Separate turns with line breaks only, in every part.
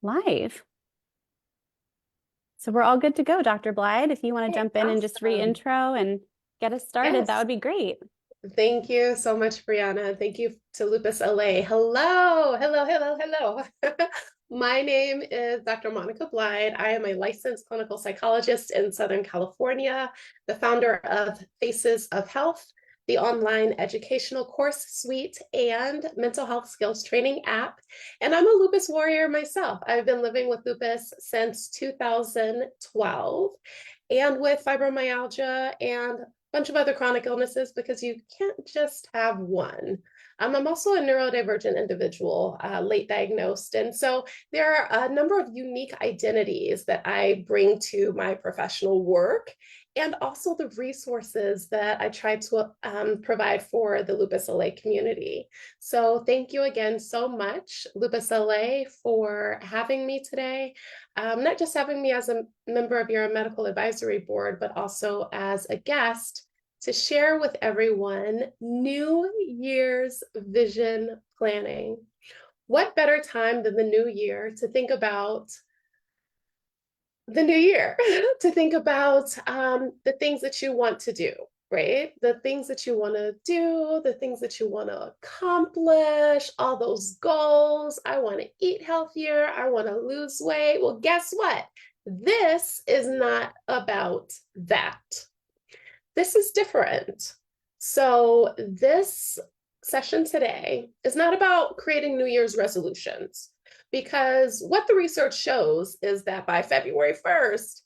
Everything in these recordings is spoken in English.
Live. So we're all good to go, Dr. Blied. If you want to
Hey,
jump in and just
awesome.
re-intro and get us started, that
Yes.
would be great.
Thank you so much, Brianna. Thank you to Lupus LA. Hello, hello, hello, hello. My name is Dr. Monica Blied. I am a licensed clinical psychologist in Southern California, the founder of Faces of Health, the online educational course suite and mental health skills training app. And I'm a lupus warrior myself. I've been living with lupus since 2012 and with fibromyalgia and bunch of other chronic illnesses because you can't just have one. I'm also a neurodivergent individual, late diagnosed. And so there are a number of unique identities that I bring to my professional work and also the resources that I try to provide for the Lupus LA community. So thank you again so much, Lupus LA, for having me today. Not just having me as a member of your medical advisory board, but also as a guest to share with everyone New Year's vision planning. What better time than the new year to think about the new year, to think about the things that you want to do, right? The things that you want to do, the things that you want to accomplish, all those goals. I want to eat healthier. I want to lose weight. Well, guess what? This is not about that. This is different. So, this session today is not about creating New Year's resolutions, because what the research shows is that by February 1st,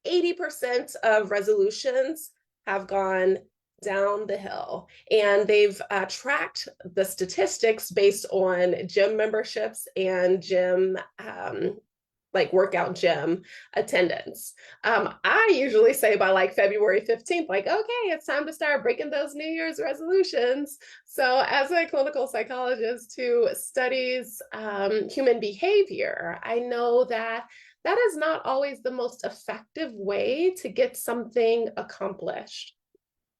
80% of resolutions have gone down the hill. And they've tracked the statistics based on gym memberships and gym like workout gym attendance. I usually say by like February 15th, like, okay, it's time to start breaking those New Year's resolutions. So, as a clinical psychologist who studies human behavior, I know that that is not always the most effective way to get something accomplished.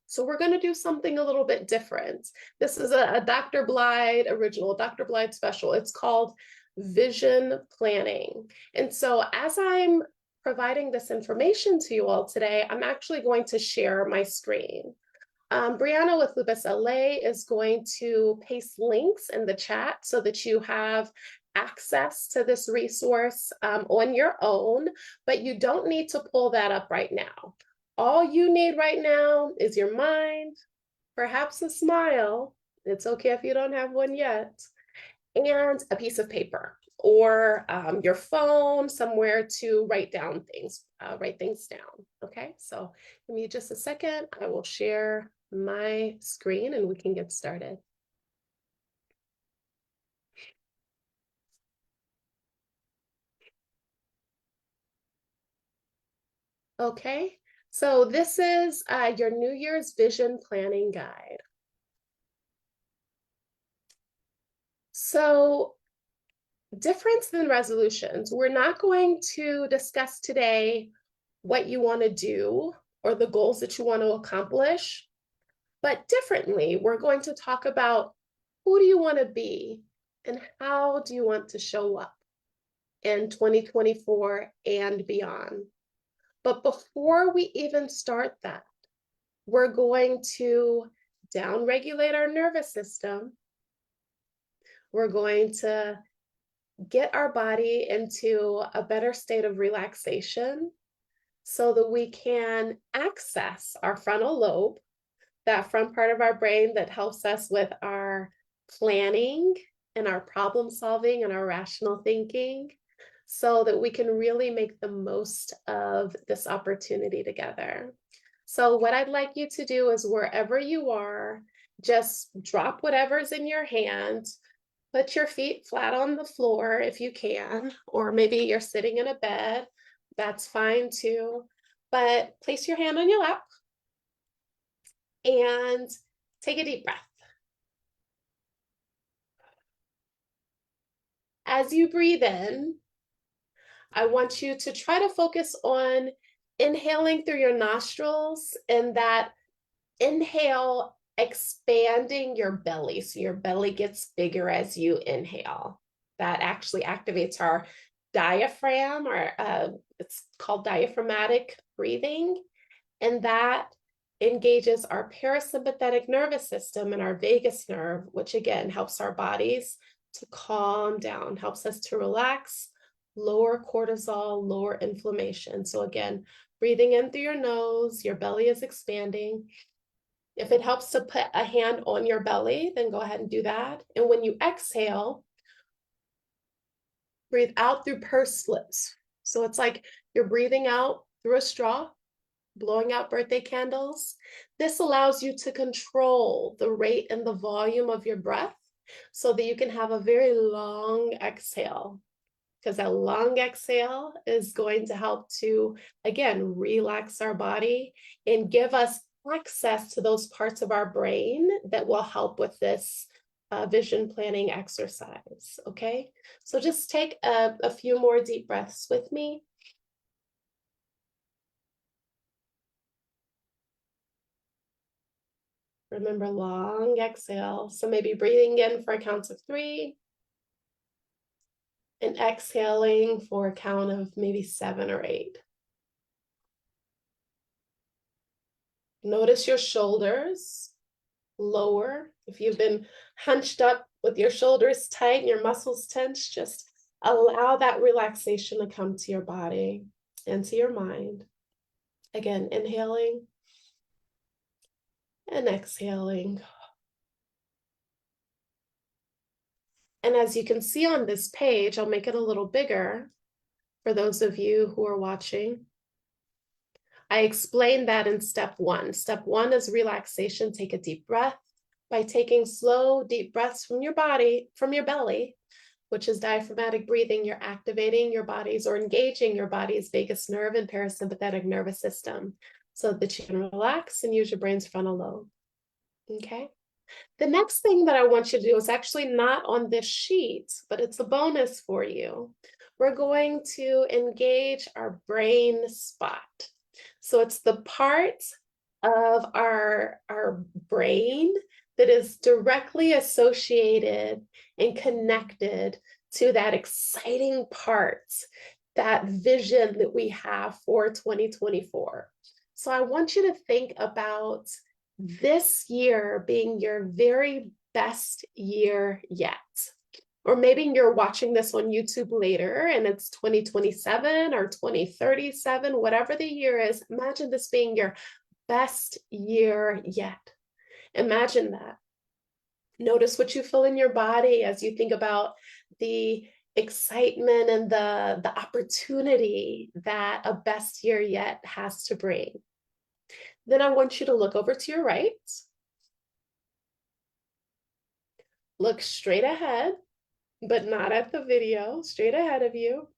So we're going to do something a little bit different. This is a Dr. Blied original, Dr. Blied special. It's called vision planning. And so as I'm providing this information to you all today, I'm actually going to share my screen. Brianna with Lupus LA is going to paste links in the chat so that you have access to this resource on your own, but you don't need to pull that up right now. All you need right now is your mind, perhaps a smile. It's okay if you don't have one yet, and a piece of paper or your phone somewhere to write down things, write things down. Okay, so give me just a second. I will share my screen and we can get started. Okay, so this is your New Year's vision planning guide. So difference than resolutions, we're not going to discuss today what you want to do or the goals that you want to accomplish, but differently, we're going to talk about who do you want to be and how do you want to show up in 2024 and beyond. But before we even start that, we're going to downregulate our nervous system. We're going to get our body into a better state of relaxation so that we can access our frontal lobe, that front part of our brain that helps us with our planning and our problem solving and our rational thinking, so that we can really make the most of this opportunity together. So what I'd like you to do is wherever you are, just drop whatever's in your hand. Put your feet flat on the floor if you can, or maybe you're sitting in a bed. That's fine too. But place your hand on your lap and take a deep breath. As you breathe in, I want you to try to focus on inhaling through your nostrils and that inhale expanding your belly. So your belly gets bigger as you inhale. That actually activates our diaphragm, or it's called diaphragmatic breathing. And that engages our parasympathetic nervous system and our vagus nerve, which again helps our bodies to calm down, helps us to relax, lower cortisol, lower inflammation. So again, breathing in through your nose, your belly is expanding. If it helps to put a hand on your belly, then go ahead and do that. And when you exhale, breathe out through pursed lips. So it's like you're breathing out through a straw, blowing out birthday candles. This allows you to control the rate and the volume of your breath so that you can have a very long exhale, because that long exhale is going to help to, again, relax our body and give us access to those parts of our brain that will help with this vision planning exercise. Okay, so just take a few more deep breaths with me. Remember, long exhale. So maybe breathing in for a count of 3 and exhaling for a count of maybe 7 or 8. Notice your shoulders lower. If you've been hunched up with your shoulders tight and your muscles tense, just allow that relaxation to come to your body and to your mind. Again, inhaling and exhaling. And as you can see on this page, I'll make it a little bigger for those of you who are watching. I explained that in step 1. Step 1 is relaxation. Take a deep breath. By taking slow, deep breaths from your body, from your belly, which is diaphragmatic breathing, you're activating your body's or engaging your body's vagus nerve and parasympathetic nervous system so that you can relax and use your brain's frontal lobe. Okay? The next thing that I want you to do is actually not on this sheet, but it's a bonus for you. We're going to engage our brain spot. So it's the part of our brain that is directly associated and connected to that exciting part, that vision that we have for 2024. So I want you to think about this year being your very best year yet. Or maybe you're watching this on YouTube later and it's 2027 or 2037, whatever the year is. Imagine this being your best year yet. Imagine that. Notice what you feel in your body as you think about the excitement and the opportunity that a best year yet has to bring. Then I want you to look over to your right. Look straight ahead, but not at the video, straight ahead of you.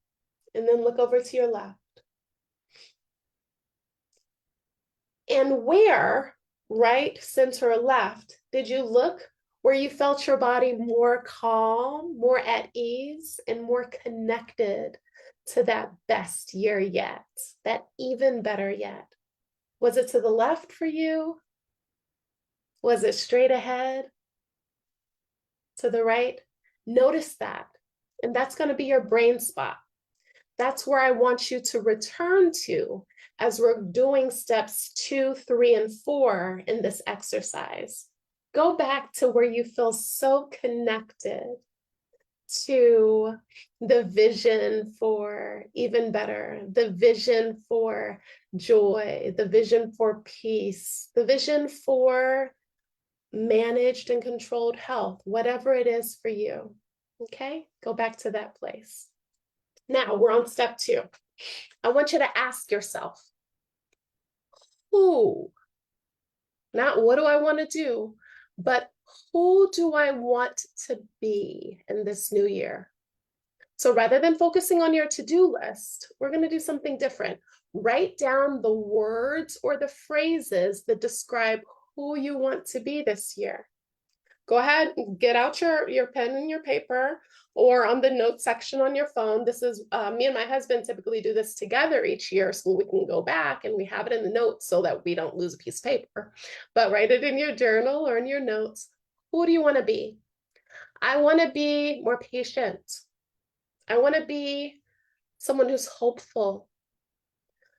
And then look over to your left. And where, right, center, left, did you look where you felt your body more calm, more at ease, and more connected to that best year yet, that even better yet? Was it to the left for you? Was it straight ahead? To the right? Notice that. And that's going to be your brain spot. That's where I want you to return to as we're doing steps 2, 3, and 4 in this exercise. Go back to where you feel so connected to the vision for even better, the vision for joy, the vision for peace, the vision for managed and controlled health, whatever it is for you. Okay, go back to that place. Now we're on step 2. I want you to ask yourself, who, not what do I want to do, but who do I want to be in this new year? So rather than focusing on your to-do list, we're going to do something different. Write down the words or the phrases that describe who you want to be this year. Go ahead and get out your pen and your paper, or on the notes section on your phone. This is, me and my husband typically do this together each year so we can go back and we have it in the notes so that we don't lose a piece of paper. But write it in your journal or in your notes. Who do you want to be? I want to be more patient. I want to be someone who's hopeful.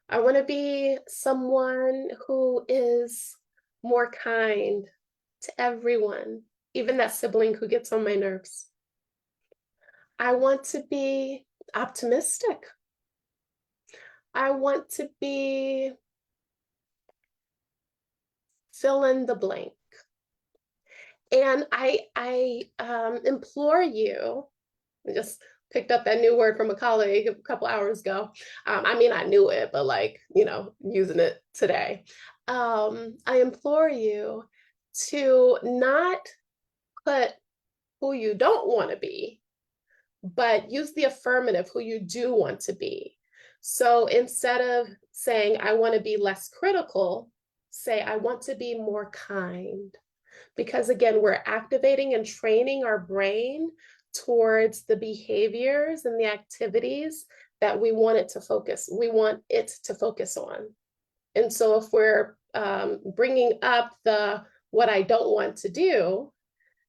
I want to be someone who is more kind to everyone, even that sibling who gets on my nerves. I want to be optimistic. I want to be fill in the blank. And I implore you, I just picked up that new word from a colleague a couple hours ago. I mean, I knew it, but like, using it today. I implore you to not put who you don't want to be, but use the affirmative who you do want to be. So instead of saying, I want to be less critical, say, I want to be more kind. Because again, we're activating and training our brain towards the behaviors and the activities that we want it to focus. We want it to focus on. And so if we're bringing up the what I don't want to do,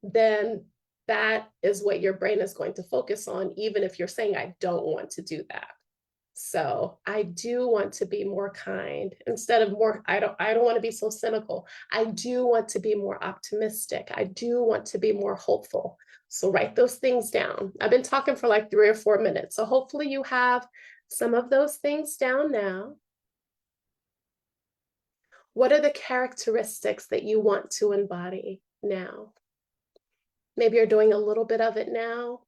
then that is what your brain is going to focus on, even if you're saying, I don't want to do that. So I do want to be more kind instead of more, I don't want to be so cynical. I do want to be more optimistic. I do want to be more hopeful. So write those things down. I've been talking for like 3 or 4 minutes. So hopefully you have some of those things down now. What are the characteristics that you want to embody now? Maybe you're doing a little bit of it now.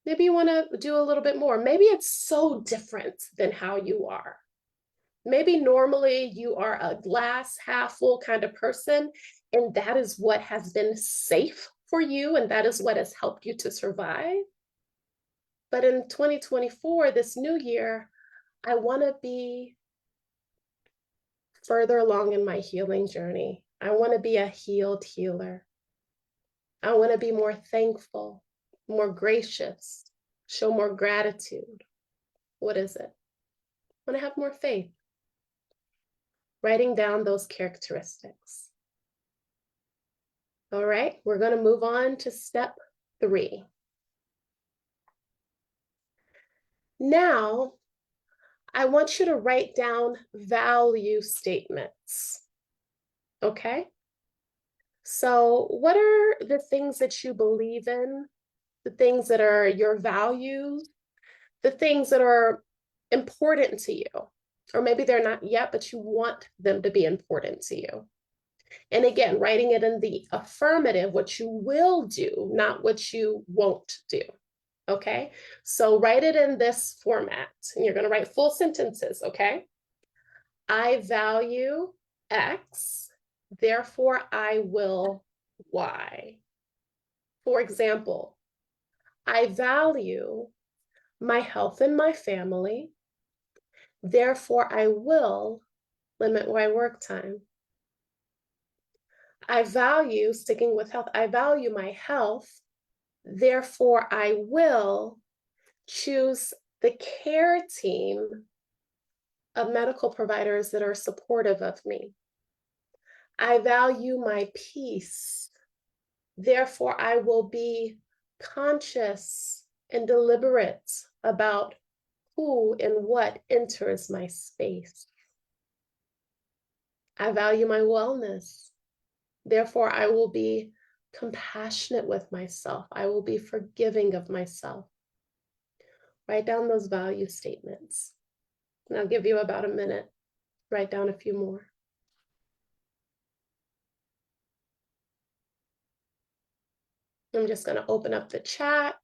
Maybe you want to do a little bit more. Maybe it's so different than how you are. Maybe normally you are a glass half full kind of person, and that is what has been safe for you, and that is what has helped you to survive. But in 2024, this new year, I want to be further along in my healing journey. I want to be a healed healer. I want to be more thankful, more gracious, show more gratitude. What is it? I want to have more faith. Writing down those characteristics. All right, we're going to move on to step 3. Now, I want you to write down value statements. Okay? So, what are the things that you believe in? The things that are your values? The things that are important to you? Or maybe they're not yet, but you want them to be important to you. And again, writing it in the affirmative, what you will do, not what you won't do. Okay? So write it in this format. And you're going to write full sentences, okay? I value X, therefore I will Y. For example, I value my health and my family, therefore I will limit my work time. I value, sticking with health, I value my health, therefore I will choose the care team of medical providers that are supportive of me. I value my peace, therefore I will be conscious and deliberate about who and what enters my space. I value my wellness, therefore I will be compassionate with myself. I will be forgiving of myself. Write down those value statements. And I'll give you about a minute. Write down a few more. I'm just going to open up the chat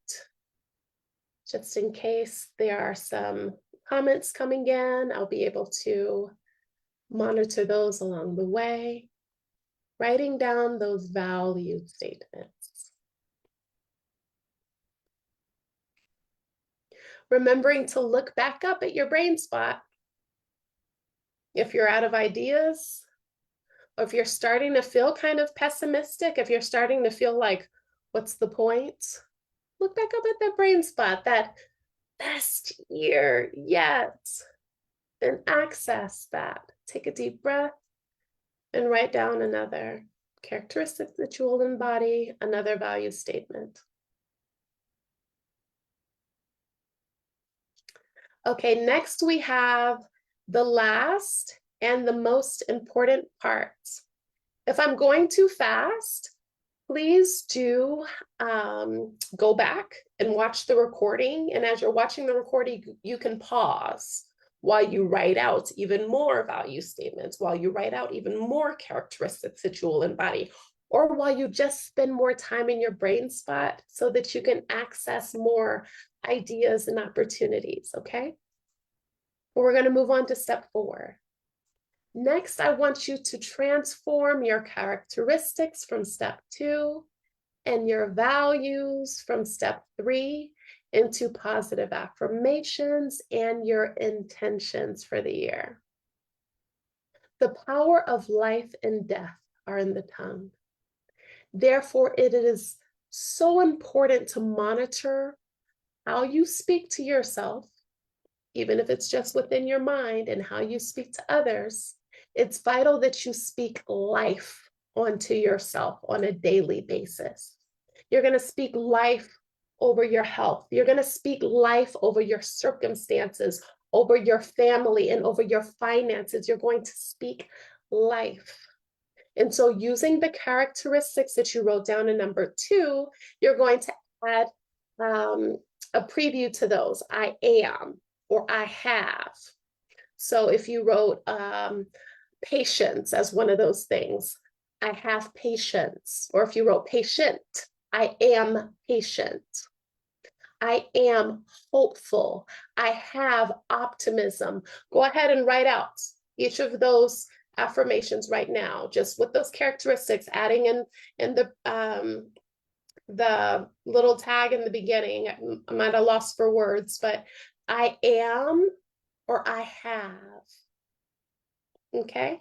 just in case there are some comments coming in. I'll be able to monitor those along the way. Writing down those value statements. Remembering to look back up at your brain spot. If you're out of ideas, or if you're starting to feel kind of pessimistic, if you're starting to feel like, what's the point? Look back up at that brain spot, that best year yet, and access that. Take a deep breath and write down another characteristic that you will embody, another value statement. Okay, next we have the last and the most important part. If I'm going too fast, please do go back and watch the recording. And as you're watching the recording, you can pause while you write out even more value statements, while you write out even more characteristics that you will embody, or while you just spend more time in your brain spot so that you can access more ideas and opportunities, okay? We're going to move on to step 4. Next, I want you to transform your characteristics from step 2 and your values from step 3 into positive affirmations and your intentions for the year. The power of life and death are in the tongue. Therefore, it is so important to monitor how you speak to yourself, even if it's just within your mind, and how you speak to others. It's vital that you speak life onto yourself on a daily basis. You're going to speak life over your health. You're going to speak life over your circumstances, over your family, and over your finances. You're going to speak life. And so using the characteristics that you wrote down in number 2, you're going to add a preview to those. I am, or I have. So if you wrote patience as one of those things, I have patience. Or if you wrote patient, I am patient. I am hopeful. I have optimism. Go ahead and write out each of those affirmations right now, just with those characteristics, adding in the little tag in the beginning. I might have lost for words, but I am or I have. Okay.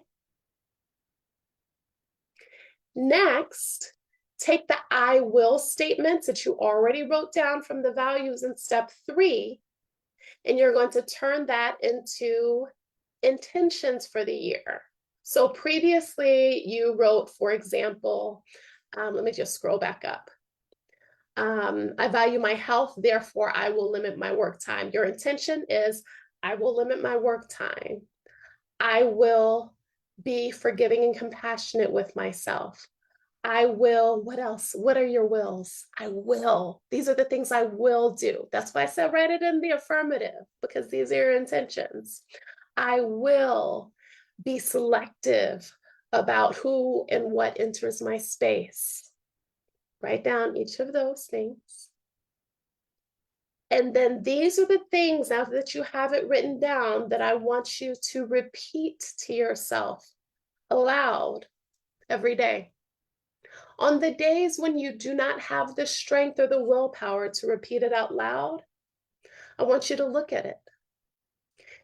Next, take the I will statements that you already wrote down from the values in step 3, and you're going to turn that into intentions for the year. So previously you wrote, for example, let me just scroll back up. I value my health, therefore I will limit my work time. Your intention is, I will limit my work time. I will be forgiving and compassionate with myself. I will, what else? What are your wills? I will. These are the things I will do. That's why I said write it in the affirmative, because these are your intentions. I will be selective about who and what enters my space. Write down each of those things. And then these are the things, now that you have it written down, that I want you to repeat to yourself aloud every day. On the days when you do not have the strength or the willpower to repeat it out loud, I want you to look at it.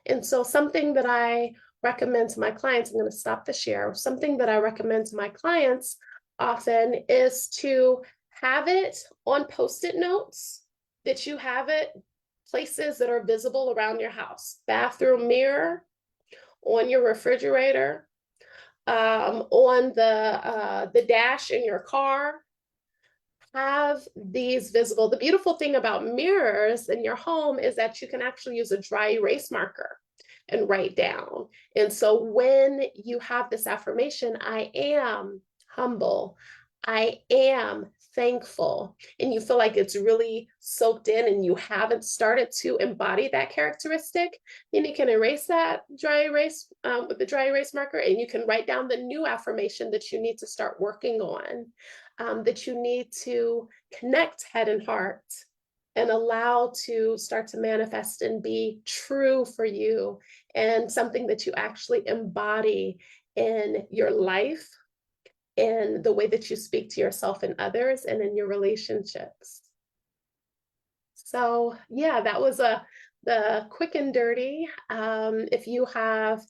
And so something that I recommend to my clients, I'm going to stop the share, something that I recommend to my clients often is to have it on Post-it notes, that you have it places that are visible around your house, bathroom mirror, on your refrigerator, on the dash in your car. Have these visible. The beautiful thing about mirrors in your home is that you can actually use a dry erase marker and write down. And so when you have this affirmation, I am humble, I am thankful, and you feel like it's really soaked in and you haven't started to embody that characteristic, then you can erase that dry erase with the dry erase marker, and you can write down the new affirmation that you need to start working on, that you need to connect head and heart and allow to start to manifest and be true for you, and something that you actually embody in your life, in the way that you speak to yourself and others, and in your relationships. So yeah, that was the quick and dirty. If you have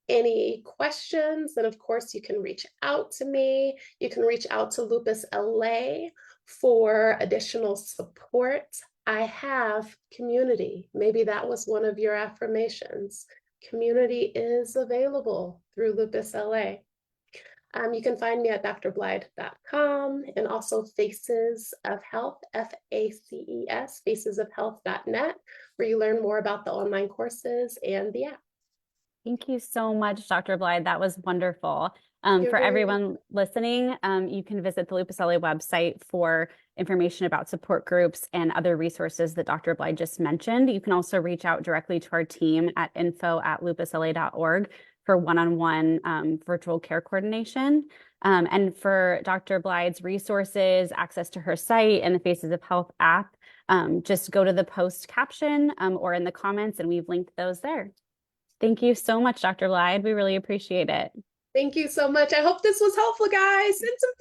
any questions, then of course you can reach out to me. You can reach out to Lupus LA for additional support. I have community. Maybe that was one of your affirmations. Community is available through Lupus LA. You can find me at drblied.com and also Faces of Health, FACES, facesofhealth.net, where you learn more about the online courses and the app.
Thank you so much, Dr. Blied. That was wonderful.
You're
For
very
everyone listening, you can visit the Lupus LA website for information about support groups and other resources that Dr. Blied just mentioned. You can also reach out directly to our team at info@lupusla.org for one-on-one virtual care coordination. And for Dr. Blied's resources, access to her site and the Faces of Health app, just go to the post caption or in the comments, and we've linked those there. Thank you so much, Dr. Blied. We really appreciate it.
Thank you so much. I hope this was helpful, guys. Send some